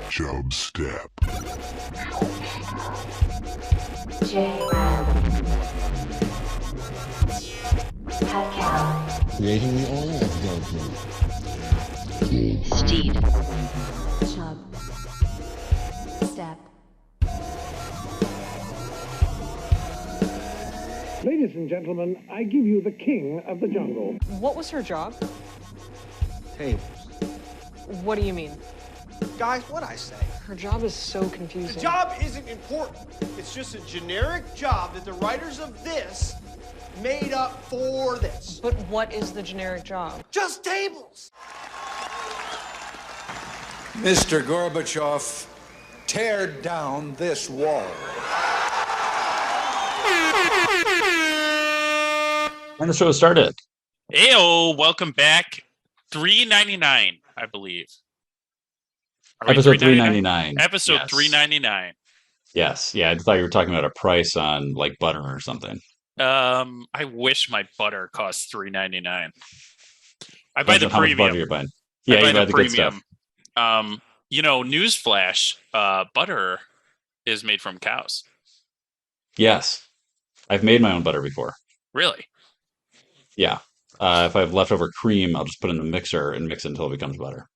Chubstep. Jrad. Cacao. Creating the oil of Goldman. Steed. Chub. Step. Ladies and gentlemen, I give you the king of the jungle. What was her job? Tables. What do you mean? Guys, what'd I say? Her job is so confusing. The job isn't important. It's just a generic job that the writers of this made up for this. But what is the generic job? Just tables. Mr. Gorbachev, tear down this wall. And the show started. Heyo, welcome back. $3.99, I believe. Episode 399. Episode Yes. 399. Yes. Yeah, I thought you were talking about a price on like butter or something. I wish my butter cost $3.99. I buy Depends the on how much butter premium. you're buying. I Yeah, buy you buy the good premium. stuff. Newsflash, butter is made from cows. Yes. I've made my own butter before. Really? Yeah. If I have leftover cream, I'll just put it in the mixer and mix it until it becomes butter.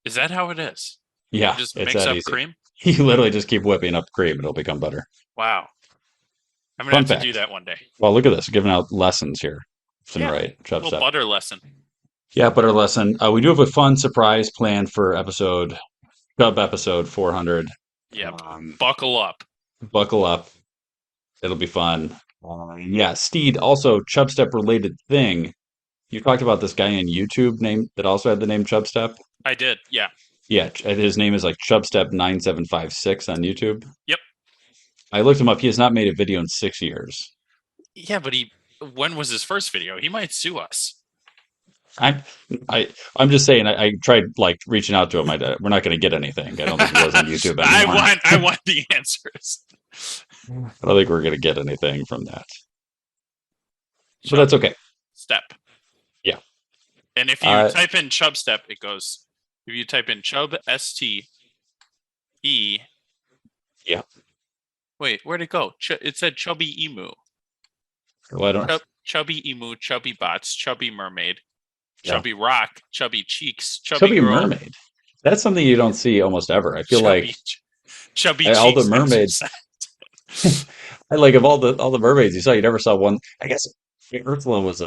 Is that how it is? Yeah. You just it's mix that up easy. cream? You literally just keep whipping up cream and it'll become butter. Wow. I'm Fun going to have fact. to do that one day. Well, look at this. Giving out lessons here. Yeah. Right. A little Chubstep. butter lesson. Yeah, butter lesson. We do have a fun surprise planned for episode 400. Yeah. Buckle up. Buckle up. It'll be fun. Yeah, Steed, also Chubstep related thing. You talked about this guy on YouTube that also had the name Chubstep. I did. Yeah. Yeah, his name is like Chubstep9756 on YouTube. Yep. I looked him up. He has not made a video in 6 years. Yeah, but when was his first video? He might sue us. I'm just saying. I tried like reaching out to him. We're not going to get anything. I don't think he was on YouTube anymore. I want the answers. I don't think we're going to get anything from that. But that's okay. Step. Yeah. And if you type in Chubstep, it goes. If you type in Chub STE. Yeah. Wait, where'd it go? It said Chubby Emu. Well, I don't. Chubby Emu, Chubby Bots, Chubby Mermaid, Yeah. Chubby Rock, Chubby Cheeks, Chubby Girl, Mermaid. That's something you don't see almost ever. I feel like Chubby all the Cheeks, mermaids. I like of all the mermaids you saw, you never saw one. I guess Ursula was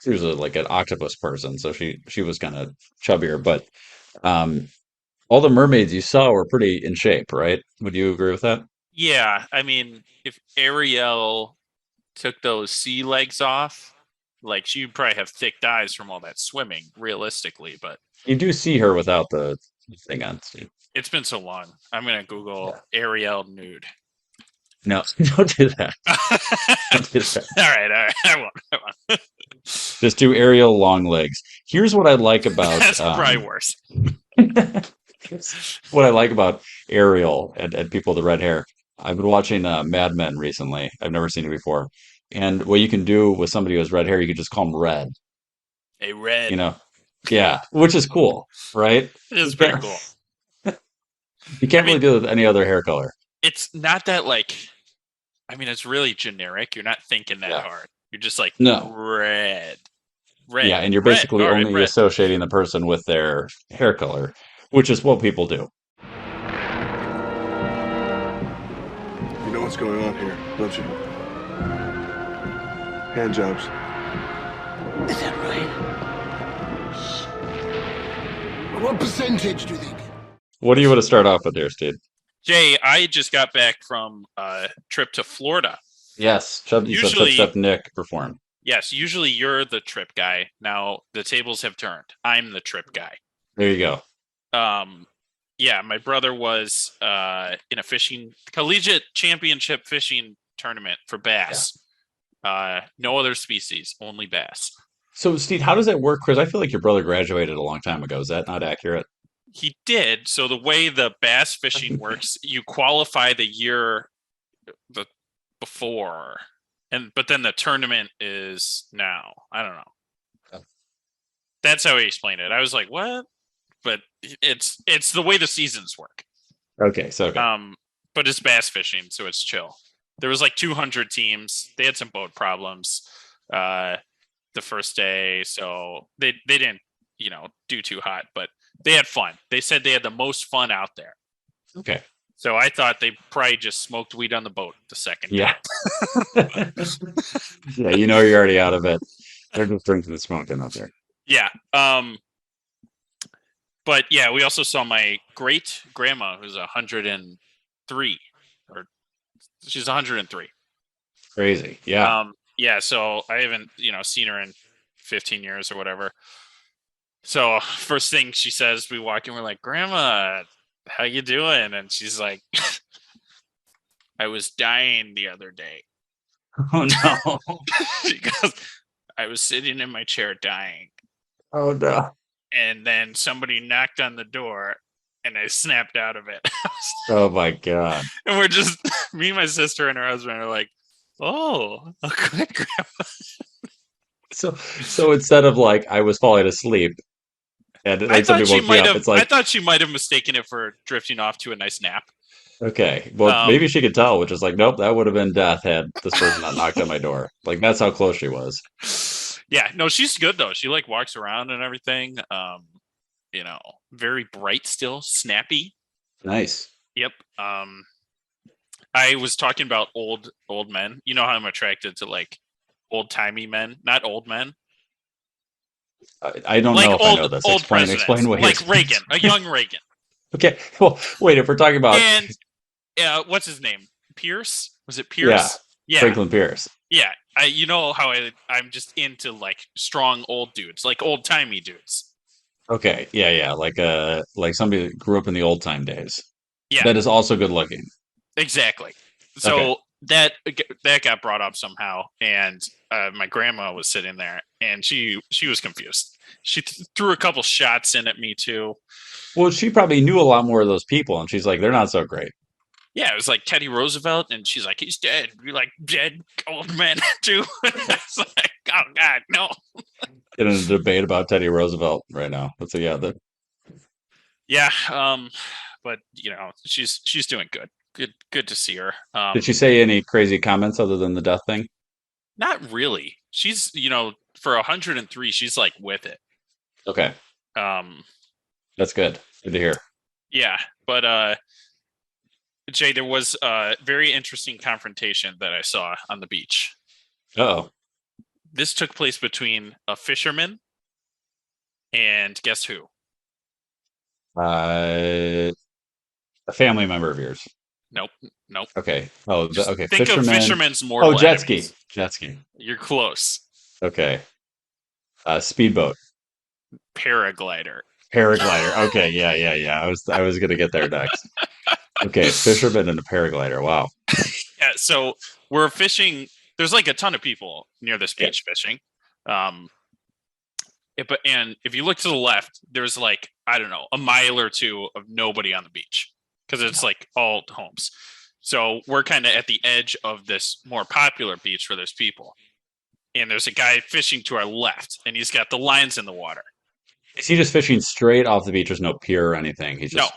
like an octopus person, so she was kind of chubbier. But all the mermaids you saw were pretty in shape, right? Would you agree with that? Yeah, I mean, if Ariel took those sea legs off, like she'd probably have thick thighs from all that swimming, realistically. But You do see her without the thing on. it's been so long. I'm gonna Google Ariel nude. No, don't do that. Don't do that. All right, I won't. Just do Ariel long legs. Here's what I like about That's probably worse. what I like about Ariel and people with the red hair. I've been watching Mad Men recently. I've never seen it before. And what you can do with somebody who has red hair, you can just call them red. A red. You know, yeah, which is cool, right? It is pretty cool. You can't really do it with any other hair color. It's not that it's really generic. You're not thinking that hard. You're just like, No. red. Yeah, and you're basically only associating the person with their hair color, which is what people do. You know what's going on here, don't you? Hand jobs. Is that right? What percentage do you think? What do you want to start off with there, Steve? Jay, I just got back from a trip to Florida. Yes, Chubstep Nick performed. Yes, usually you're the trip guy. Now the tables have turned. I'm the trip guy. There you go. Yeah, my brother was in a collegiate championship fishing tournament for bass. No other species, only bass. So, Steve, how does that work? Because I feel like your brother graduated a long time ago. Is that not accurate? He did. So the way the bass fishing works, you qualify the year before, but then the tournament is now. I don't know. That's how he explained it. I was like, what? but it's the way the seasons work. Okay, so okay. But it's bass fishing, so it's chill. There was like 200 teams. They had some boat problems the first day, so they didn't, do too hot, but they had fun. They said they had the most fun out there. Okay. So I thought they probably just smoked weed on the boat the second day. Yeah. Yeah, you're already out of it. They're just drinking and smoking out there. Yeah. But yeah, we also saw my great grandma, who's 103, or she's 103. Crazy. Yeah. Yeah. So I haven't, seen her in 15 years or whatever. So first thing she says, we walk in, we're like, Grandma, how you doing? And she's like, I was dying the other day. Oh no. She goes, I was sitting in my chair dying. Oh no. And then somebody knocked on the door and I snapped out of it. Oh my God. And we're just, me, my sister, and her husband are like, oh, a good grandma. So instead of like I was falling asleep and I somebody thought she woke me might up, have. it's like I thought she might have mistaken it for drifting off to a nice nap. okay. Well, maybe she could tell, which is like, nope, that would have been death had this person not knocked on my door. Like that's how close she was. Yeah, no, she's good though. She like walks around and everything. Very bright still, snappy. Nice. Yep. I was talking about old men. You know how I'm attracted to like old timey men, not old men. I don't like know if I know this. Old Explain what like Reagan, a young Reagan. Okay. Well, wait. If we're talking about And what's his name? Pierce? Was it Pierce? Yeah. Franklin Pierce. Yeah. You know how I'm just into like strong old dudes, like old timey dudes. Okay. Yeah. Like somebody that grew up in the old time days. Yeah. That is also good looking. Exactly. So that got brought up somehow, and my grandma was sitting there, and she was confused. She threw a couple shots in at me too. Well, she probably knew a lot more of those people, and she's like, they're not so great. Yeah, it was like Teddy Roosevelt, and she's like, he's dead. We like dead old men too. It's like, oh God, no. In a debate about Teddy Roosevelt right now. Let's see. Yeah. But she's doing good. Good to see her. Did she say any crazy comments other than the death thing? Not really. She's for 103, she's like with it. Okay. That's good. Good to hear. Yeah, but Jay, there was a very interesting confrontation that I saw on the beach. Oh. This took place between a fisherman and guess who? A family member of yours. Nope. Okay. Oh, okay. Think of fisherman's mortal jet ski. enemies. Jet ski. You're close. Okay. Speedboat. Paraglider. Okay. Yeah. I was gonna get there next. Okay, fisherman and a paraglider. Wow. Yeah. So we're fishing. There's like a ton of people near this beach fishing. And if you look to the left, there's like, I don't know, a mile or two of nobody on the beach because it's like all homes. So we're kind of at the edge of this more popular beach where there's people. And there's a guy fishing to our left, and he's got the lines in the water. Is he just fishing straight off the beach? There's no pier or anything. He's just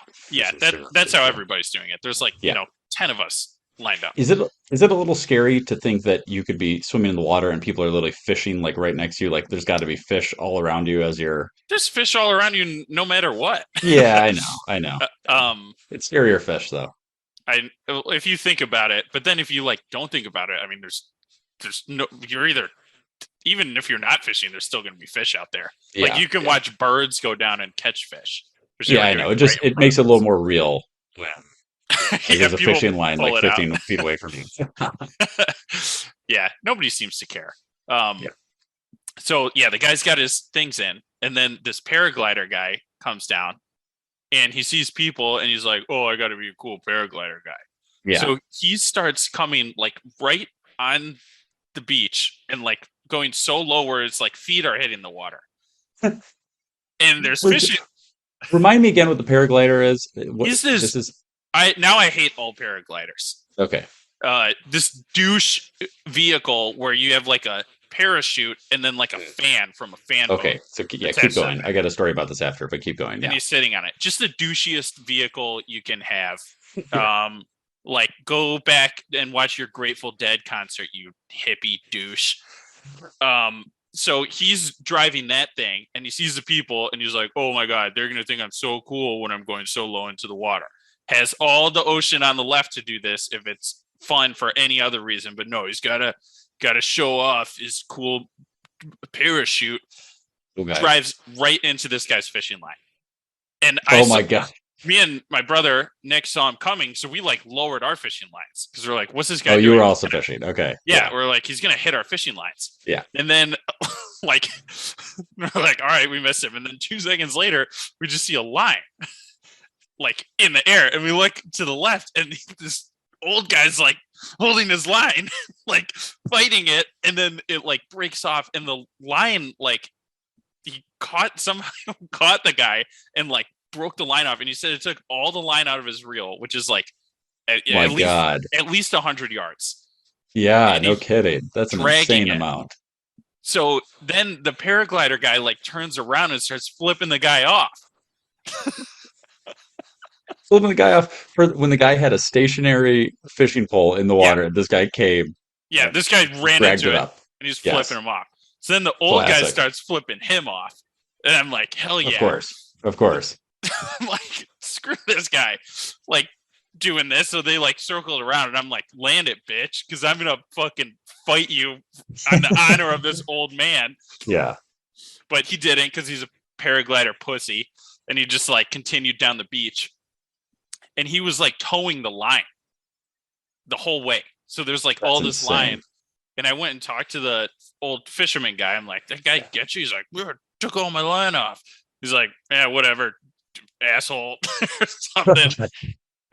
that's how everybody's doing it. There's like 10 of us lined up. Is it a little scary to think that you could be swimming in the water and people are literally fishing like right next to you? Like there's got to be fish all around you as you're. There's fish all around you, no matter what. Yeah, I know. It's scarier fish though. If you think about it, but then if you like don't think about it, I mean, there's no. You're either. Even if you're not fishing, there's still going to be fish out there. Yeah, like you can watch birds go down and catch fish. I know. It makes it a little more real. There's a fishing line like 15 feet away from you. Yeah, nobody seems to care. So the guy's got his things in, and then this paraglider guy comes down, and he sees people, and he's like, "Oh, I got to be a cool paraglider guy." Yeah. So he starts coming like right on the beach and like going so low where it's like feet are hitting the water. And there's fishing. Remind me again what the paraglider is. I hate all paragliders. Okay. This douche vehicle where you have like a parachute and then like a fan from a fan boat. Okay, so keep attached to going. it. I got a story about this after, but keep going. And Yeah. he's sitting on it. Just the douchiest vehicle you can have. Yeah. Like go back and watch your Grateful Dead concert, you hippie douche. So he's driving that thing and he sees the people and he's like, oh my God, they're gonna think I'm so cool when I'm going so low into the water. Has all the ocean on the left to do this if it's fun for any other reason, but no, he's gotta show off his cool parachute. Okay. Drives right into this guy's fishing line. And Oh my God. me and my brother Nick saw him coming, so we like lowered our fishing lines because we're like, "What's this guy?" Oh, you doing? were also fishing. Okay. Yeah, we're like, he's gonna hit our fishing lines. Yeah. And then, like, we're like, all right, we missed him. And then 2 seconds later, we just see a line, like in the air, and we look to the left, and this old guy's like holding his line, like fighting it, and then it like breaks off, and the line like he somehow caught the guy and like broke the line off, and he said it took all the line out of his reel, which is like at least 100 yards. Yeah, And no he's kidding. That's an dragging insane it. amount. So then the paraglider guy like turns around and starts flipping the guy off. Flipping the guy off for when the guy had a stationary fishing pole in the water. And this guy came, Yeah, this guy ran dragged into it it up. and he's Yes. flipping him off. So then the old guy Classic. starts flipping him off. And I'm like, hell yeah. Of course. I'm like, screw this guy. Like doing this. So they like circled around and I'm like, land it, bitch. Because I'm going to fucking fight you on the honor of this old man. Yeah. But he didn't because he's a paraglider pussy. And he just like continued down the beach. And he was like towing the line the whole way. So there's like all this insane. line. And I went and talked to the old fisherman guy. I'm like, that guy gets you? He's like, we took all my line off. He's like, yeah, whatever, asshole, or something.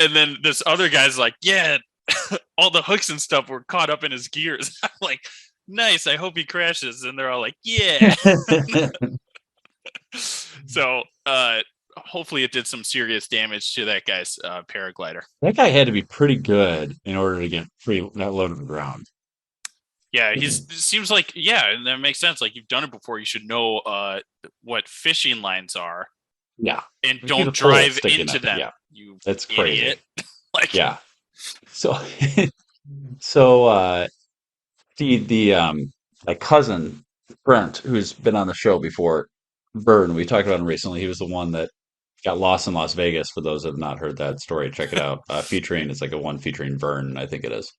And then this other guy's like, yeah, all the hooks and stuff were caught up in his gears. I'm like, nice. I hope he crashes. And they're all like, yeah. So hopefully it did some serious damage to that guy's paraglider. That guy had to be pretty good in order to get that low to the ground. Yeah, it seems like, yeah, and that makes sense. Like you've done it before. You should know what fishing lines are. Yeah. And You don't need a pole drive sticking into up, them. yeah. You That's crazy. idiot. Like, Yeah. So, my cousin Brent, who's been on the show before, Vern, we talked about him recently. He was the one that got lost in Las Vegas. For those that have not heard that story, check it out. It's like a one featuring Vern, I think it is.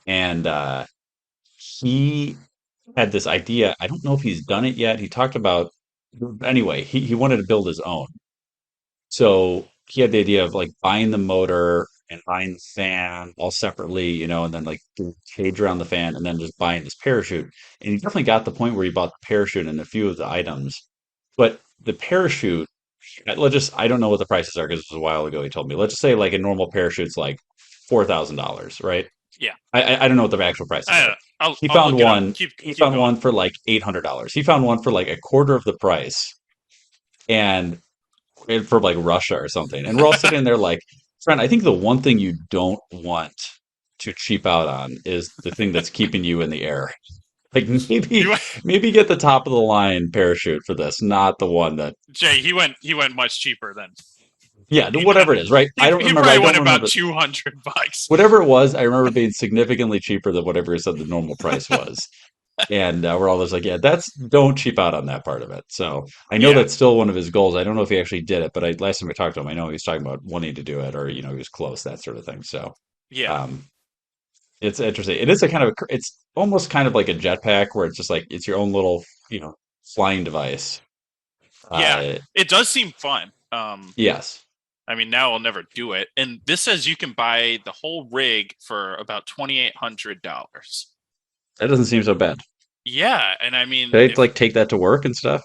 And he had this idea. I don't know if he's done it yet. He talked about, anyway, he wanted to build his own. So he had the idea of like buying the motor and buying the fan all separately, and then like do a cage around the fan and then just buying this parachute. And he definitely got the point where he bought the parachute and a few of the items. But the parachute, I don't know what the prices are because it was a while ago he told me. Let's just say like a normal parachute's like $4,000, right? Yeah. I don't know what the actual price is. He I'll found look it up. one. Keep He found going. one for like $800. He found one for like a quarter of the price, and for like Russia or something. And we're all sitting there like, friend, I think the one thing you don't want to cheap out on is the thing that's keeping you in the air. Like maybe get the top of the line parachute for this, not the one that. Jay, he went much cheaper than. Yeah, whatever it is, right? I don't He remember. probably I don't went remember. about $200. Whatever it was, I remember being significantly cheaper than whatever he said the normal price was. And we're all just like, yeah, don't cheap out on that part of it. So I know that's still one of his goals. I don't know if he actually did it, but last time I talked to him, I know he was talking about wanting to do it, or he was close, that sort of thing. So Yeah. it's interesting. It is it's almost kind of like a jetpack where it's just like it's your own little, flying device. Yeah. It does seem fun. Yes. I mean, now I'll never do it. And this says you can buy the whole rig for about $2,800. That doesn't seem so bad. Yeah, and I mean, They like take that to work and stuff.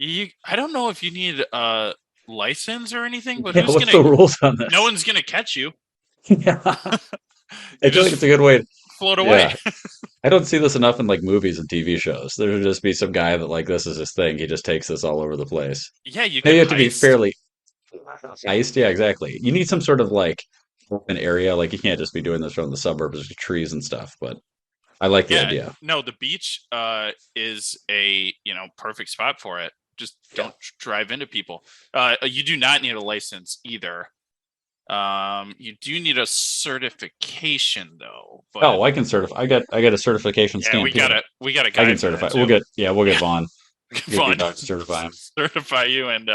I don't know if you need a license or anything, but What's the rules on this? No one's gonna catch you. Yeah. I feel like it's a good way to float away. Yeah. I don't see this enough in like movies and TV shows. There would just be some guy that like this is his thing. He just takes this all over the place. Yeah, you Maybe you can have to be heist. fairly iced. Yeah, exactly. You need some sort of like open area. Like you can't just be doing this from the suburbs with trees and stuff. But I like the Yeah, idea. no, the beach is a perfect spot for it. Just don't drive into people. You do not need a license either. You do need a certification though. But Oh, I can certify. I got a certification yeah, stamp here. we got a I guy can for certify. that We'll too. get Vaughn. Get Fun. Doc to certify him. Certify you, and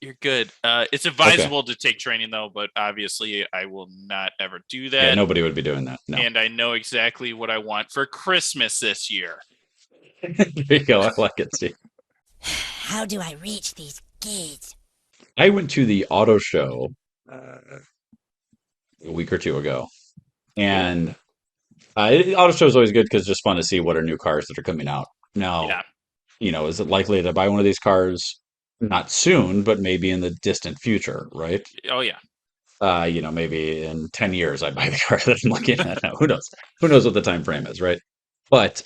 you're good. It's Okay. advisable to take training though, but obviously I will not ever do that. Yeah, nobody would be doing that. No. And I know exactly what I want for Christmas this year. There you go. I like it, Steve. How do I reach these kids? I went to the auto show a week or two ago, and auto show is always good because it's just fun to see what are new cars that are coming out. Now, Yeah. Is it likely to buy one of these cars? Not soon, but maybe in the distant future, right? Oh yeah. Maybe in 10 years I buy the car that I'm looking at now. Who knows? Who knows what the time frame is, right? But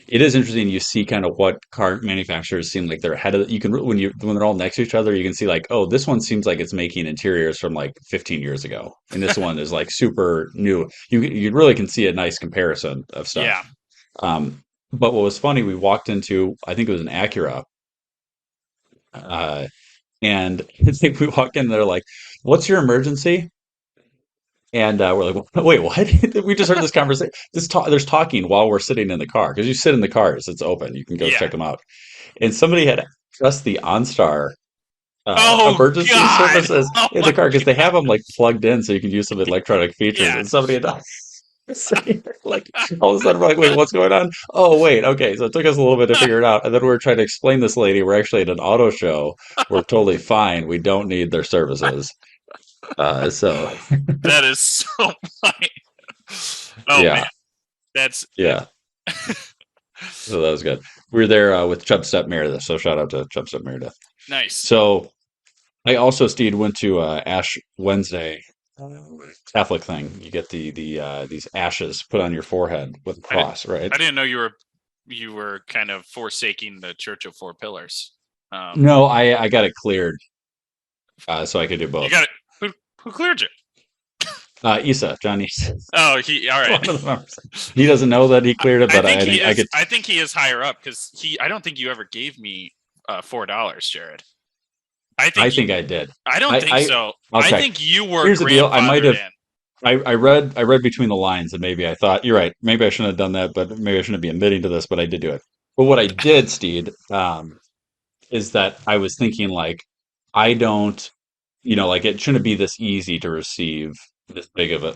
it is interesting. You see kind of what car manufacturers seem like they're ahead of. You can when they're all next to each other, you can see like, oh, this one seems like it's making interiors from like 15 years ago, and this one is like super new. You really can see a nice comparison of stuff. Yeah. But what was funny, we walked into, I think it was an Acura, and I think we walk in, they're like, "What's your emergency?" And we're like, "Wait, what?" We just heard this conversation. There's talking while we're sitting in the car because you sit in the cars, it's open, you can go Yeah. check them out. And somebody had just the OnStar Oh, emergency God. services Oh, in the car because they have them like plugged in so you can use some electronic features. Yeah. And somebody had like all of a sudden we're like, wait, what's going on? Oh, wait, okay. So it took us a little bit to figure it out. And then we were trying to explain this lady, we're actually at an auto show. We're totally fine. We don't need their services. So That is so funny. Oh Yeah. man. That's yeah. So that was good. We were there with Chubstep Meredith. So shout out to Chubstep Meredith. nice. So I also, Steve, went to Ash Wednesday Catholic thing. You get these ashes put on your forehead with a cross, right? I didn't know you were kind of forsaking the Church of Four Pillars. No, I got it cleared, so I could do both. You got it. Who cleared you? John Issa. Oh, he all right. One of the members. He doesn't know that he cleared it, but I think he is higher up because I don't think you ever gave me $4, Jared. I think I did. I don't think so. I'll I check. think you were. Here's the deal. I might have. in. I read between the lines, and maybe I thought you're right. Maybe I shouldn't have done that, but maybe I shouldn't be admitting to this. But I did do it. But what I did, Steed, is that I was thinking like I don't, like it shouldn't be this easy to receive this big of a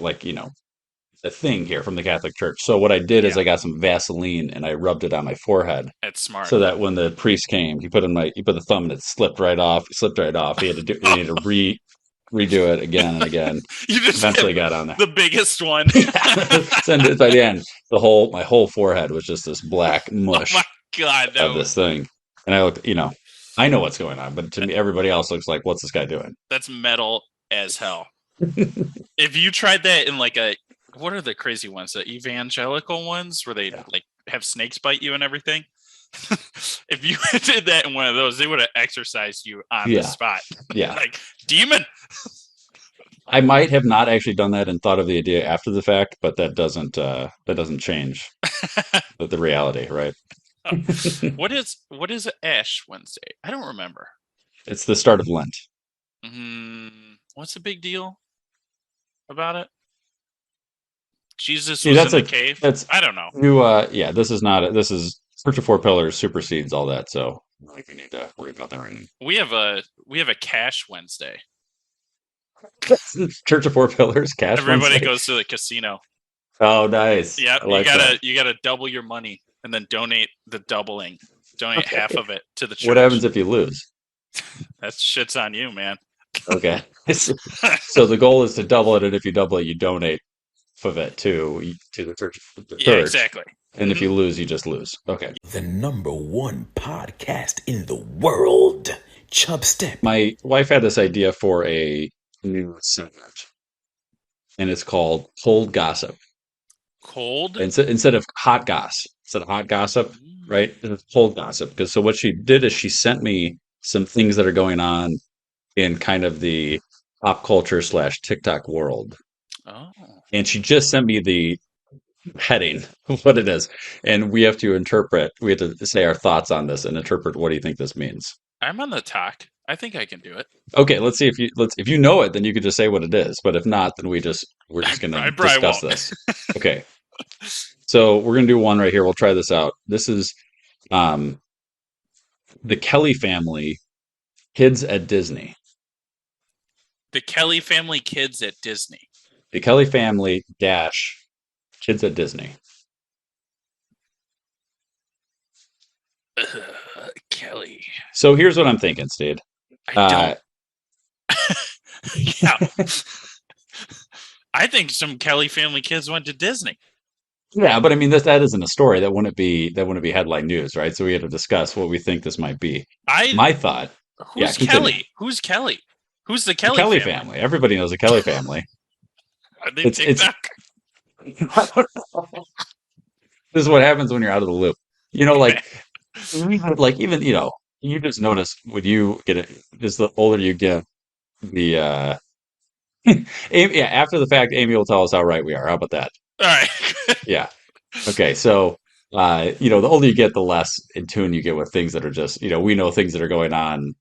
thing here from the Catholic Church. So what I did is I got some Vaseline and I rubbed it on my forehead. That's smart. So that when the priest came, he put the thumb and it slipped right off. He had to he had to redo it again and again. You just eventually got on there. The biggest one. And by the end, my whole forehead was just this black mush Oh my God, of this thing. And I looked, I know what's going on, but to me, everybody else looks like, what's this guy doing? That's metal as hell. If you tried that in what are the crazy ones? The evangelical ones where they have snakes bite you and everything. If you did that in one of those, they would have exercised you on the spot. Yeah. Like, demon. I might have not actually done that and thought of the idea after the fact, but that doesn't change the reality, right? What is Ash Wednesday? I don't remember. It's the start of Lent. What's the big deal about it? Jesus See, was that's in the cave. I don't know. This is not this is Church of Four Pillars supersedes all that, so I don't think we need to worry about that right now. We have a Cash Wednesday. Church of Four Pillars, Cash Everybody Wednesday. goes to the casino. Oh, nice. Yeah, like you gotta double your money and then donate the doubling. Donate half of it to the church. What happens if you lose? That shit's on you, man. Okay. So the goal is to double it, and if you double it, you donate of it to the church. Yeah, exactly. And if you lose, you just lose. Okay. The #1 podcast in the world, Chubstep. My wife had this idea for a new segment, and it's called Cold Gossip. Cold? Instead of hot gossip, right? It's cold gossip. Because so what she did is she sent me some things that are going on in kind of the pop culture / TikTok world. Oh. And she just sent me heading what it is, and we have to interpret. We have to say our thoughts on this and interpret what do you think this means. I'm on the talk. I think I can do it. Okay, let's see if you know it, then you could just say what it is. But if not, then we're just going I to probably discuss won't. this. Okay, so we're going to do one right here. We'll try this out. This is um, the Kelly family kids at Disney. The Kelly family kids at Disney. The Kelly family dash kids at Disney. Kelly. So here's what I'm thinking, Steve. I don't. Yeah. I think some Kelly family kids went to Disney. Yeah, but I mean that isn't a story. That wouldn't be headline news, right? So we had to discuss what we think this might be. My thought. Who's continue. Kelly? Who's Kelly? Who's the Kelly, The Kelly family? Everybody knows the Kelly family. Are they It's TikTok? this is what happens when you're out of the loop. Like even you just notice when you get it. Just the older you get, the Amy, yeah. After the fact, Amy will tell us how right we are. How about that? All right. Yeah. Okay. So the older you get, the less in tune you get with things that are just we know things that are going on.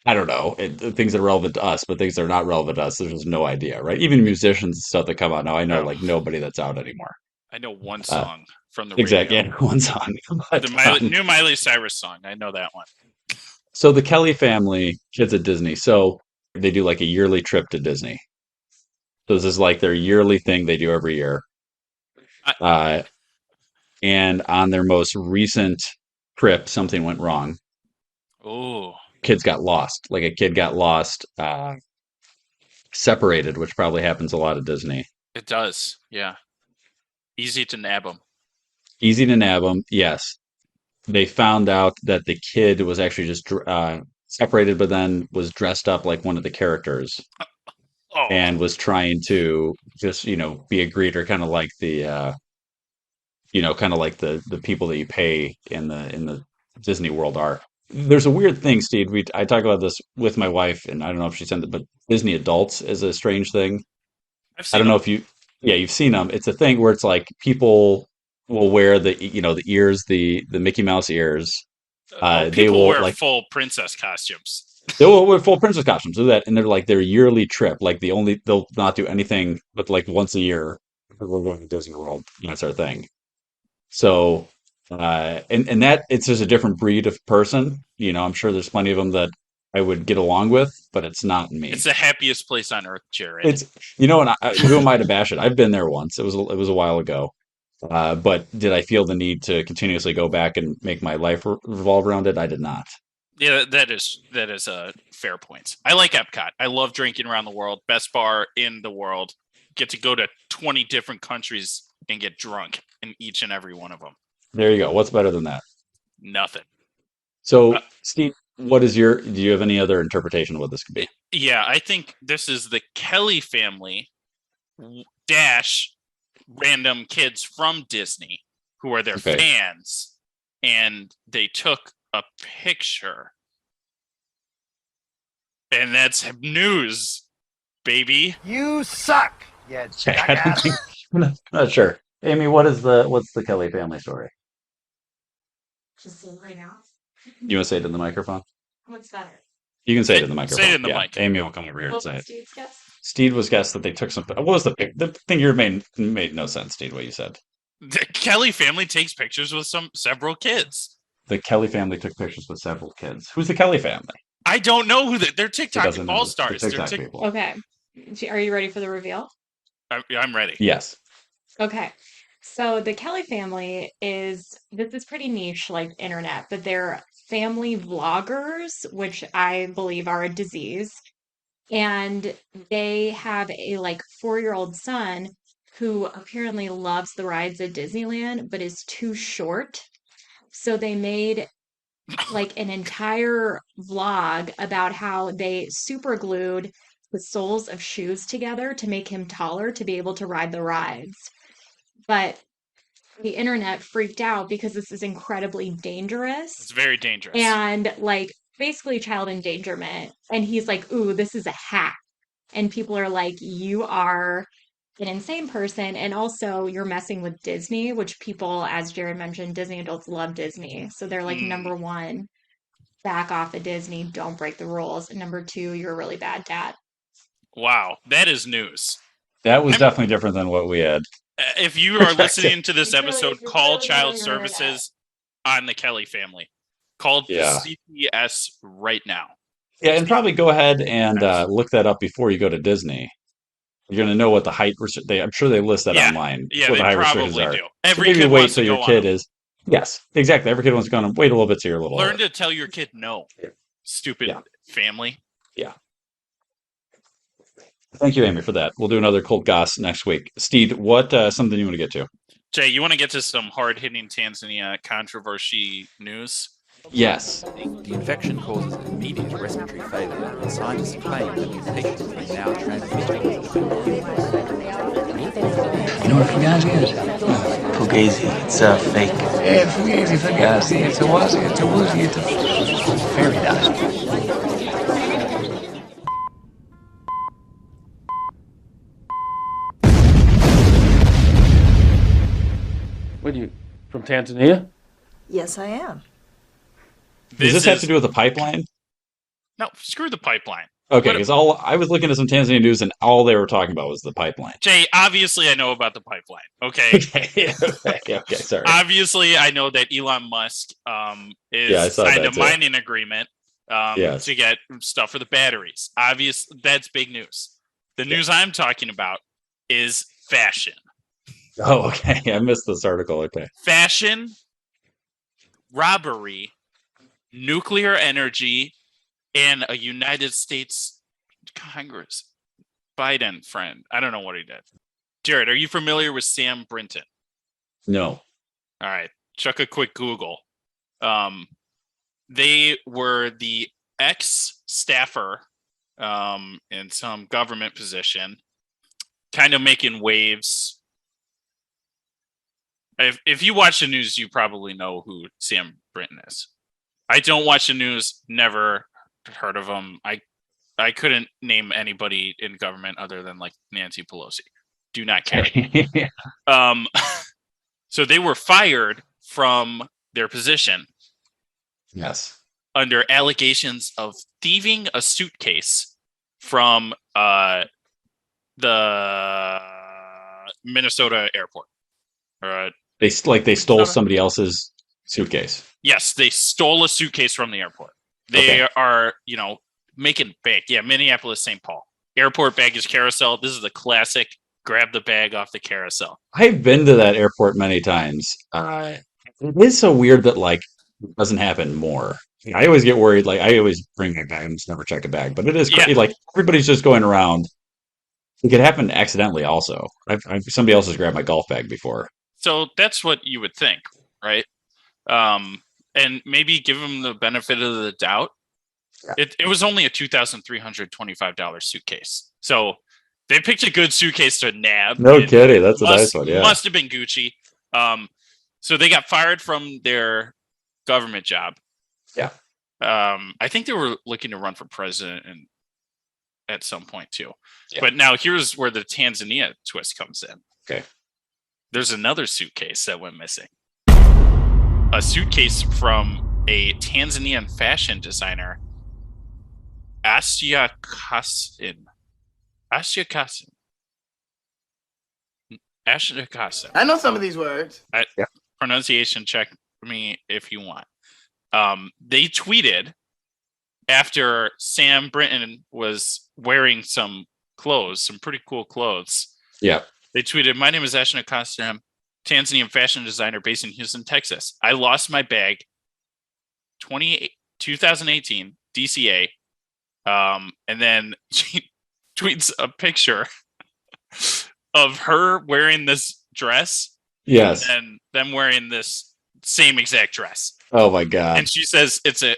I don't know things that are relevant to us, but things that are not relevant to us. There's just no idea, right? Even musicians and stuff that come out now, I know Oh. like nobody that's out anymore. I know one song from the Exactly, radio. yeah, one song. But, The new Miley Cyrus song. I know that one. so the Kelly family kids at Disney, so they do like a yearly trip to Disney. So this is like their yearly thing they do every year. Uh, and on their most recent trip, something went wrong. Oh, Kids got lost. Like a kid got lost, separated, which probably happens a lot at Disney. it does. Yeah. Easy to nab them. Easy to nab them. Yes. They found out that the kid was actually just separated, but then was dressed up like one of the characters Oh, and was trying to just, be a greeter, kind of like the people that you pay in the Disney World are. There's a weird thing, Steve. I talk about this with my wife, and I don't know if she sent it, but Disney adults is a strange thing. I've I seen don't know them. if you've seen them. It's a thing where it's like people will wear the ears, the Mickey Mouse ears. Oh, They people will wear like full princess costumes. they will wear full princess costumes, do that, and they're like their yearly trip. Like they'll not do anything but like once a year. We're going to Disney World. That's our thing. So, and that it's just a different breed of person. I'm sure there's plenty of them that I would get along with, but it's not me. It's the happiest place on earth, Jared. It's and who am I to bash it? I've been there once. It was a while ago. But did I feel the need to continuously go back and make my life revolve around it? I did not. Yeah, that is a fair point. I like Epcot. I love drinking around the world. Best bar in the world. Get to go to 20 different countries and get drunk in each and every one of them. There you go. What's better than that? Nothing. So, Steve, do you have any other interpretation of what this could be? Yeah, I think this is the Kelly family dash random kids from Disney who are their Okay. fans, and they took a picture. And that's news, baby. You suck, you I don't jackass. think, I'm not sure. Amy, what's the Kelly family story? Just say it right now. You want to say it in the microphone? What's better? You can say it in the microphone. Say it in the Yeah. mic. Amy will come over here and What say was it. Steve's guess? Steve was guessed that they took some. What was the thing you made no sense, Steve? What you said? The Kelly family takes pictures with several kids. The Kelly family took pictures with several kids. Who's the Kelly family? I don't know who they're TikTok doesn't know all the stars. TikTok people. Okay. Are you ready for the reveal? I'm ready. Yes. Okay. So the Kelly family this is pretty niche, like internet, but they're family vloggers, which I believe are a disease. And they have a like 4-year-old son who apparently loves the rides at Disneyland, but is too short. So they made like an entire vlog about how they super glued the soles of shoes together to make him taller to be able to ride the rides. But the internet freaked out because this is incredibly dangerous It's very dangerous. and like basically child endangerment. And he's like, ooh, this is a hack. And people are like, you are an insane person. And also, you're messing with Disney, which people, as Jared mentioned, Disney adults love Disney. So they're like, number one, back off of Disney, don't break the rules. And number two, you're a really bad dad. Wow, that is news. That was definitely different than what we had. If you are listening to this It's really- episode, it's call really Child really really bad. Services on the Kelly family. Call the Yeah. CPS right now. Yeah, and probably go ahead and look that up before you go to Disney. You're going to know what the height I'm sure they list that online. Yeah, what they the height restrictions probably are. do. So Every maybe kid wait wants till to your go on kid them. is. Yes, exactly. Every kid wants to go on them. Wait a little bit till you're a little Learn older. to tell your kid no. Stupid family. Yeah. Thank you, Amy, for that. We'll do another Cold Goss next week. Steve, what something you want to get to? Jay, you want to get to some hard-hitting Tanzania controversy news? Yes. The infection causes immediate respiratory failure, and scientists claim that infections may now transmit. You know what Fugazi is? Fugazi, it's a fake. Yeah, Fugazi, Fugazi, it's a wazzy, it's a woozy, it's a fairy dust. What are you, from Tanzania? Yes, I am. Does this have to do with the pipeline? No, screw the pipeline. Okay, because I was looking at some Tanzania news and all they were talking about was the pipeline. Jay, obviously I know about the pipeline. Okay. Okay, sorry. Obviously I know that Elon Musk is signed a mining agreement to get stuff for the batteries. Obviously, that's big news. The news I'm talking about is fashion. Oh, okay. I missed this article. Okay. Fashion, robbery, nuclear energy, and a United States Congress Biden friend. I don't know what he did. Jared, are you familiar with Sam Brinton? No. All right. Chuck a quick Google. They were the ex-staffer in some government position, kind of making waves. If you watch the news, you probably know who Sam Brinton is. I don't watch the news, never heard of him. I couldn't name anybody in government other than like Nancy Pelosi. Do not care. So they were fired from their position. Yes. Under allegations of thieving a suitcase from the Minnesota airport. They stole somebody else's suitcase. Yes, they stole a suitcase from the airport. They are, making bank. Yeah, Minneapolis, St. Paul. Airport baggage carousel. This is the classic grab the bag off the carousel. I've been to that airport many times. It is so weird that it doesn't happen more. I always get worried. I always bring my bag and just never check a bag. But it is crazy. Yeah. Everybody's just going around. It could happen accidentally also. Somebody else has grabbed my golf bag before. So that's what you would think, right? And maybe give them the benefit of the doubt. It was only a $2,325 suitcase. So they picked a good suitcase to nab. No kidding. That's a nice one. Yeah. Must have been Gucci. So they got fired from their government job. Yeah. I think they were looking to run for president at some point too. Yeah. But now here's where the Tanzania twist comes in. Okay. There's another suitcase that went missing. A suitcase from a Tanzanian fashion designer, Asya Kasim. I know some of these words. Pronunciation check me if you want. They tweeted after Sam Brinton was wearing some clothes, some pretty cool clothes. Yeah. They tweeted, "My name is Ashna Costam, Tanzanian fashion designer based in Houston, Texas. I lost my bag 2018 DCA." And then she tweets a picture of her wearing this dress. Yes. And them wearing this same exact dress. Oh my God. And she says it's a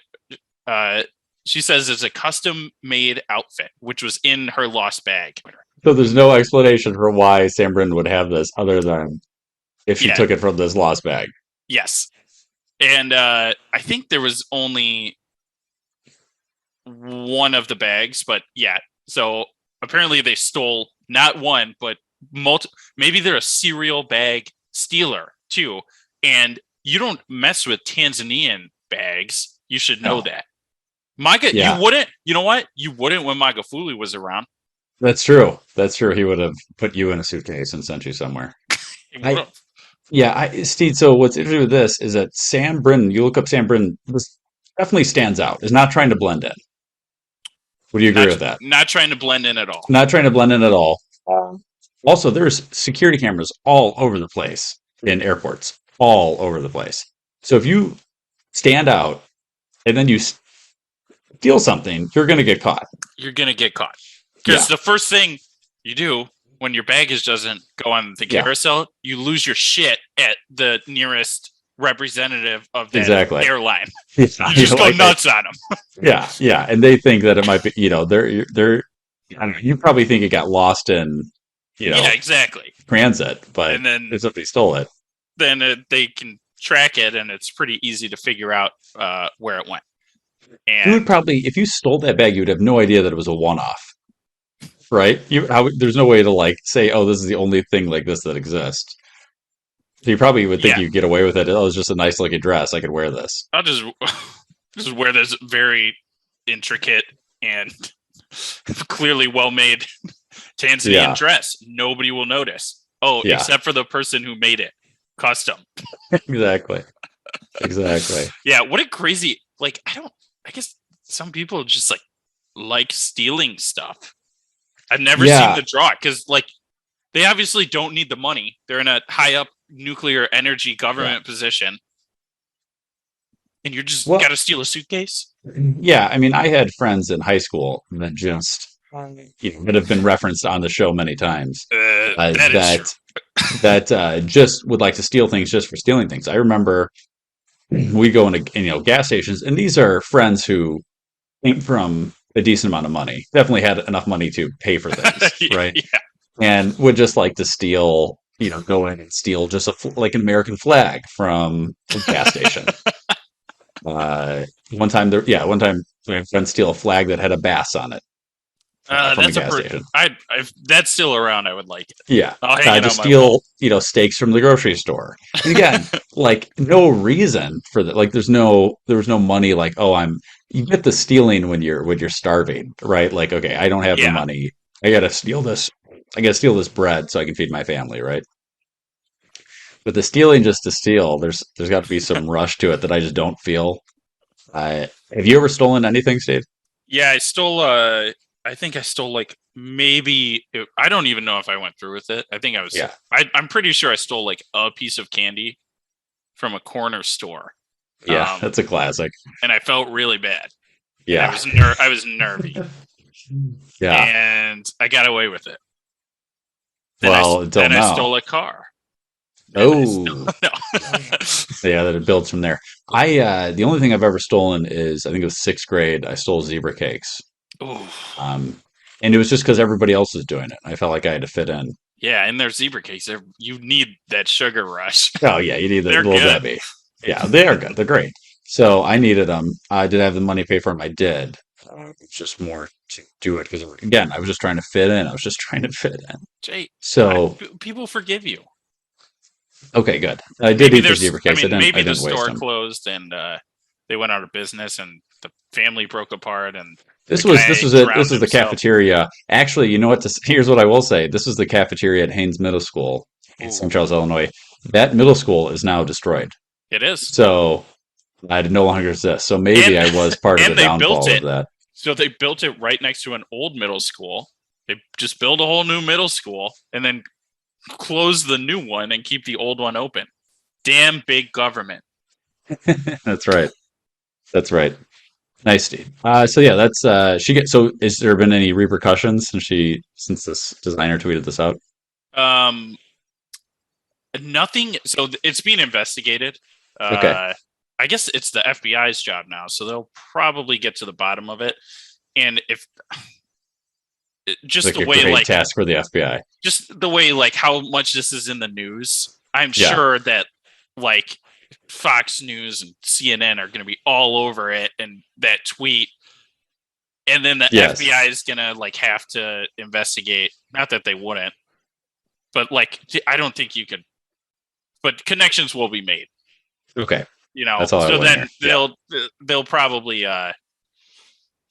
custom made outfit, which was in her lost bag. So there's no explanation for why Sam Brinton would have this other than if she took it from this lost bag. Yes. And I think there was only one of the bags, but yeah. So apparently they stole not one, but maybe they're a cereal bag stealer too, and you don't mess with Tanzanian bags. You should know that. You wouldn't. You know what? You wouldn't when Magufuli was around. That's true. That's true. He would have put you in a suitcase and sent you somewhere. Steve. So what's interesting with this is that Sam Brinton. You look up Sam Brinton. This definitely stands out. Is not trying to blend in. Would you agree with that? Not trying to blend in at all. Not trying to blend in at all. Also, there's security cameras all over the place in airports, all over the place. So if you stand out and then you steal something, you're going to get caught. You're going to get caught. Because the first thing you do when your baggage doesn't go on the carousel, you lose your shit at the nearest representative of that airline. You just go nuts on them. Yeah. And they think that it might be, they're I don't know, you probably think it got lost in, exactly. transit, but and then if somebody stole it, then they can track it, and it's pretty easy to figure out where it went. And you would probably, if you stole that bag, you would have no idea that it was a one-off, right? There's no way to say, oh, this is the only thing like this that exists. So you probably would think you'd get away with it. Oh, it's just a nice looking dress. I could wear this. I'll just wear this very intricate and clearly well-made Tanzanian dress. Nobody will notice. Oh, except for the person who made it. Custom. Exactly. Yeah, what a crazy, I guess some people just like stealing stuff. I've never seen the draw because they obviously don't need the money. They're in a high up nuclear energy government position. And you're just got to steal a suitcase? Yeah, I mean, I had friends in high school that just that have been referenced on the show many times that just would like to steal things just for stealing things. I remember we go into gas stations, and these are friends who came from a decent amount of money, definitely had enough money to pay for things, right? Yeah. And would just like to steal, go in and steal just an American flag from a gas station. One time we had a friend steal a flag that had a bass on it. That's if that's still around, I would like it. Yeah, I'll hang it to on steal, steaks from the grocery store. And again, no reason for that. There was no money. You get the stealing when you're starving, right? Okay, I don't have the money. I gotta steal this. I gotta steal this bread so I can feed my family, right? But the stealing just to steal, there's got to be some rush to it that I just don't feel. Have you ever stolen anything, Steve? Yeah, I stole. I think I stole I don't even know if I went through with it. I think I was. Yeah. I'm pretty sure I stole a piece of candy from a corner store. Yeah, that's a classic. And I felt really bad. Yeah, I was nervy. Yeah, and I got away with it. Then I stole a car. Yeah, that it builds from there. The only thing I've ever stolen is, I think it was 6th grade. I stole zebra cakes. Ooh. And it was just because everybody else was doing it. I felt like I had to fit in. Yeah, and they're zebra cakes. You need that sugar rush. Oh yeah, you need the little Debbie. Yeah, they are good. They're great. So I needed them. I did have the money to pay for them. I did. It's just more to do it because, again, I was just trying to fit in. Jay, so people forgive you. Okay, good. I did eat the zebra cakes. Maybe the store closed and they went out of business, and the family broke apart. And this was the cafeteria. Actually, you know what? Here's what I will say. This was the cafeteria at Haynes Middle School in St. Charles, Illinois. That middle school is now destroyed. It is. So I no longer exist. So maybe I was part of the downfall of that. So they built it right next to an old middle school. They just built a whole new middle school and then close the new one and keep the old one open. Damn big government. That's right. Nice, Steve. So yeah, that's So, has there been any repercussions since this designer tweeted this out? Nothing. So it's being investigated. Okay. I guess it's the FBI's job now, so they'll probably get to the bottom of it. And if just the way task for the FBI, just the way how much this is in the news, I'm sure that Fox News and CNN are going to be all over it and that tweet, and then the FBI is going to have to investigate. Not that they wouldn't, but like I don't think you could. But connections will be made. Okay. That's all so then they'll probably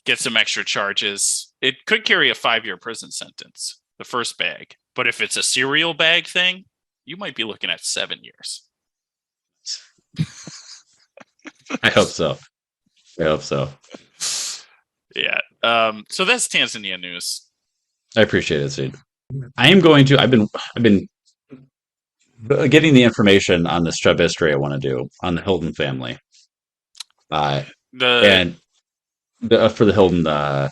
get some extra charges. It could carry a 5-year prison sentence, the first bag. But if it's a cereal bag thing, you might be looking at 7 years. I hope so. Yeah. So that's Tanzania news. I appreciate it, Steve. I am going to. I've been getting the information on this Chubb history I want to do on the Hilton family. For the Hilton, like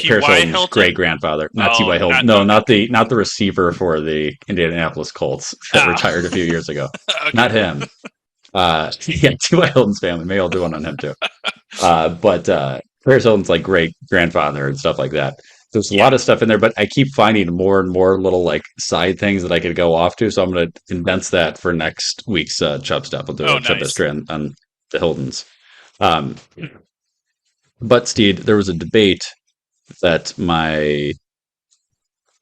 T.Y. Paris Hilton's Hilton? great grandfather, not T.Y. Hilton. Not the receiver for the Indianapolis Colts that retired a few years ago. Okay. Not him. T.Y. Hilton's family. Maybe I'll do one on him too. But Paris Hilton's like great grandfather and stuff like that. There's a lot of stuff in there, but I keep finding more and more little like side things that I could go off to. So I'm going to condense that for next week's Chubstep. I'll do a Chubb history on the Hiltons. But Steed, there was a debate that my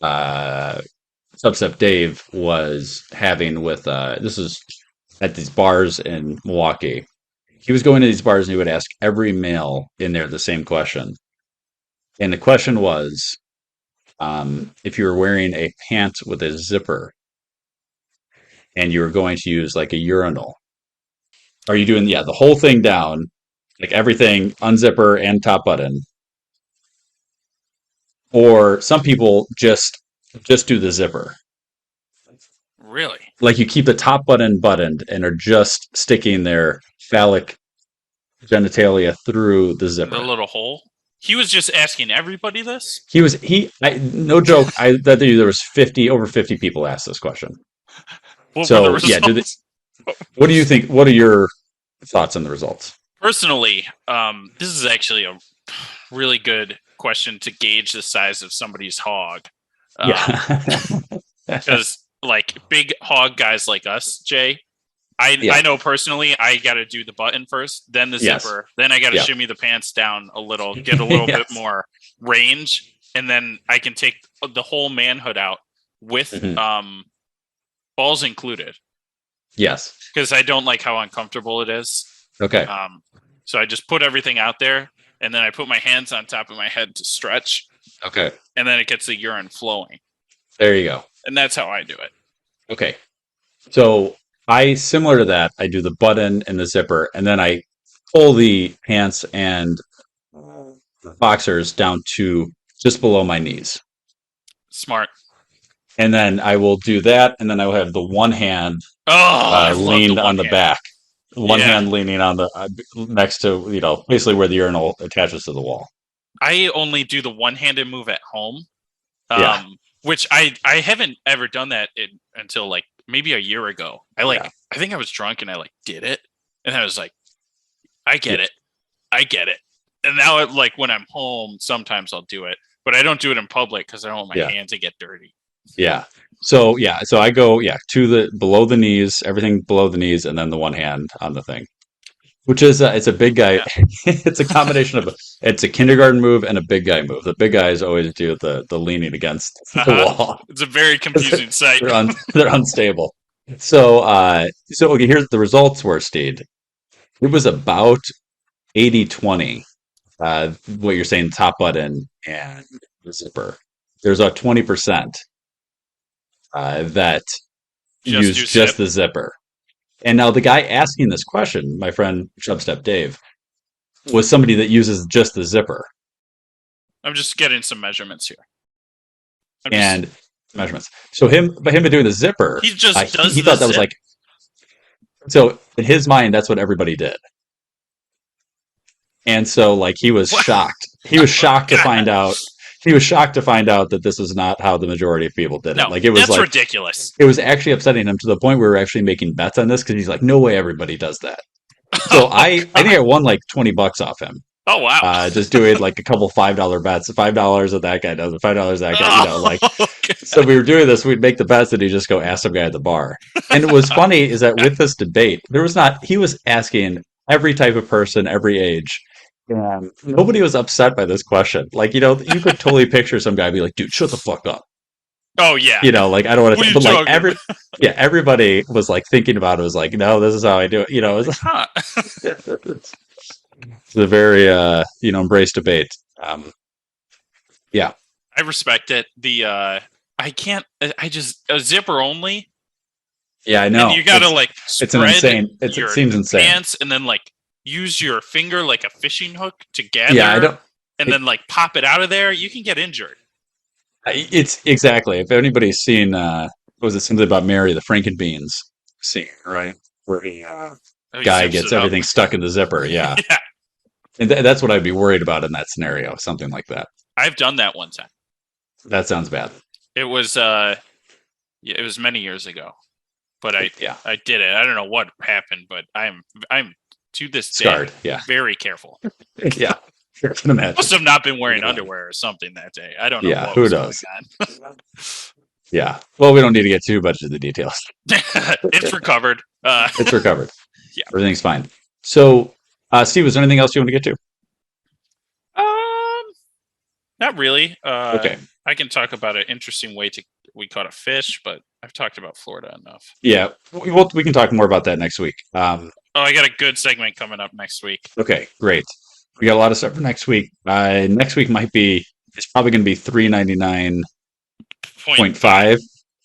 Chubstep Dave was having with this is at these bars in Milwaukee. He was going to these bars and he would ask every male in there the same question. And the question was, if you were wearing a pant with a zipper and you were going to use like a urinal, are you doing the whole thing down, like everything, unzipper and top button? Or some people just do the zipper. Really? Like you keep the top button buttoned and are just sticking their phallic genitalia through the zipper. The little hole? He was just asking everybody this? No joke, I bet there was over 50 people asked this question. What were the results? What do you think? What are your thoughts on the results? Personally, this is actually a really good question to gauge the size of somebody's hog. Because like big hog guys like us, Jay, I know personally I got to do the button first, then the zipper, then I got to shimmy the pants down a little, get a little bit more range, and then I can take the whole manhood out with balls included. Yes. Because I don't like how uncomfortable it is. Okay. So I just put everything out there, and then I put my hands on top of my head to stretch. Okay. And then it gets the urine flowing. There you go. And that's how I do it. Okay. So similar to that, I do the button and the zipper, and then I pull the pants and boxers down to just below my knees. Smart. And then I will do that, and then I will have the one hand leaned on the back. One hand leaning on the next to, basically where the urinal attaches to the wall. I only do the one-handed move at home, which I haven't ever done that until like maybe a year ago. I think I was drunk and I did it, and I was like, I get it. And now when I'm home, sometimes I'll do it, but I don't do it in public because I don't want my hand to get dirty. Yeah. So I go to the below the knees, everything below the knees, and then the one hand on the thing, which is it's a big guy. Yeah. It's a combination of it's a kindergarten move and a big guy move. The big guys always do the leaning against the wall. It's a very confusing sight. They're unstable. So okay, here's the results were, Steed. It was about 80-20. What you're saying, top button and the zipper. There's about 20%. That use just the zipper. And now the guy asking this question, my friend Chubstep Dave, was somebody that uses just the zipper. I'm just getting some measurements here. Measurements. So him doing the zipper, he just does. He thought that was like. So in his mind, that's what everybody did. And so he was shocked. He was shocked to find out. He was shocked to find out that this was not how the majority of people did it. It was that's ridiculous. It was actually upsetting him to the point where we were actually making bets on this because he's like, "No way, everybody does that." So I think I won $20 off him. Oh wow! Just doing a couple $5 bets. $5 that guy does, $5 that guy. So we were doing this. We'd make the bets, and he'd just go ask some guy at the bar. And what's funny is that with this debate, he was asking every type of person, every age. Nobody was upset by this question. You could totally picture some guy be like, "Dude, shut the fuck up." Oh yeah. You know, like I don't want What are to, you but like talking everybody was like thinking about it. Was like, no, this is how I do it. You know, it's, Huh. it's a very embrace debate. Yeah, I respect it. I can't. I just a zipper only. yeah, I know. And you gotta It's- like it's an spread insane. It your seems insane. pants and then like use your finger like a fishing hook to gather. Yeah, I don't. And then like pop it out of there. You can get injured. It's exactly. If anybody's seen, was it something about Mary the Frankenbeans scene, right? Where he Oh, he guy zips gets it up. everything stuck in the zipper. Yeah, Yeah. and that's what I'd be worried about in that scenario. Something like that. I've done that one time. That sounds bad. It was it was many years ago, but I did it. I don't know what happened, but I'm to this day Scarred, yeah. very careful. Yeah, sure, I can imagine. Must have not been wearing underwear or something that day. I don't know. Yeah, what who was knows? going on. Yeah. Well, we don't need to get too much of the details. It's recovered. It's recovered. Yeah, everything's fine. So, Steve, is there anything else you want to get to? Not really. Okay. I can talk about an interesting way we caught a fish, but I've talked about Florida enough. Yeah, we can talk more about that next week. Oh, I got a good segment coming up next week. Okay, great. We got a lot of stuff for next week. Next week it's probably going to be 399.5,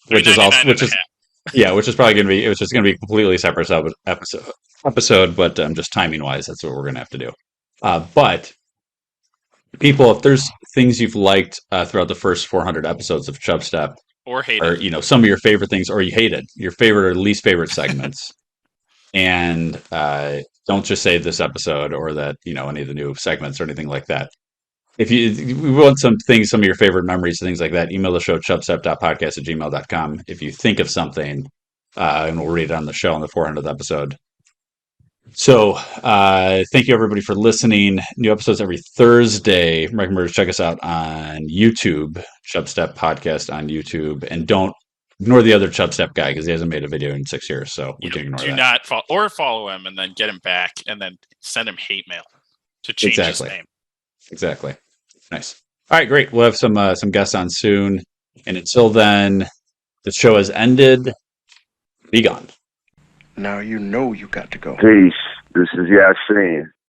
which is probably going to be. It was just going to be a completely separate episode, but just timing wise, that's what we're going to have to do. But people, if there's things you've liked throughout the first 400 episodes of Chubstep, or hated, or some of your favorite things, or you hated your favorite or least favorite segments, and don't just say this episode or that any of the new segments or anything like that. If we want some of your favorite memories and things like that, email the show chubstep.podcast@gmail.com if you think of something, and we'll read it on the show on the 400th episode. So thank you everybody for listening. New episodes every Thursday. Remember to check us out on YouTube, Chubstep Podcast on YouTube, and don't ignore the other Chubstep guy because he hasn't made a video in 6 years, so we can ignore that. Do not follow him and then get him back and then send him hate mail to change his name. Exactly. Nice. All right, great. We'll have some guests on soon, and until then, the show has ended. Be gone. Now you know you got to go. Peace. This is Yasin.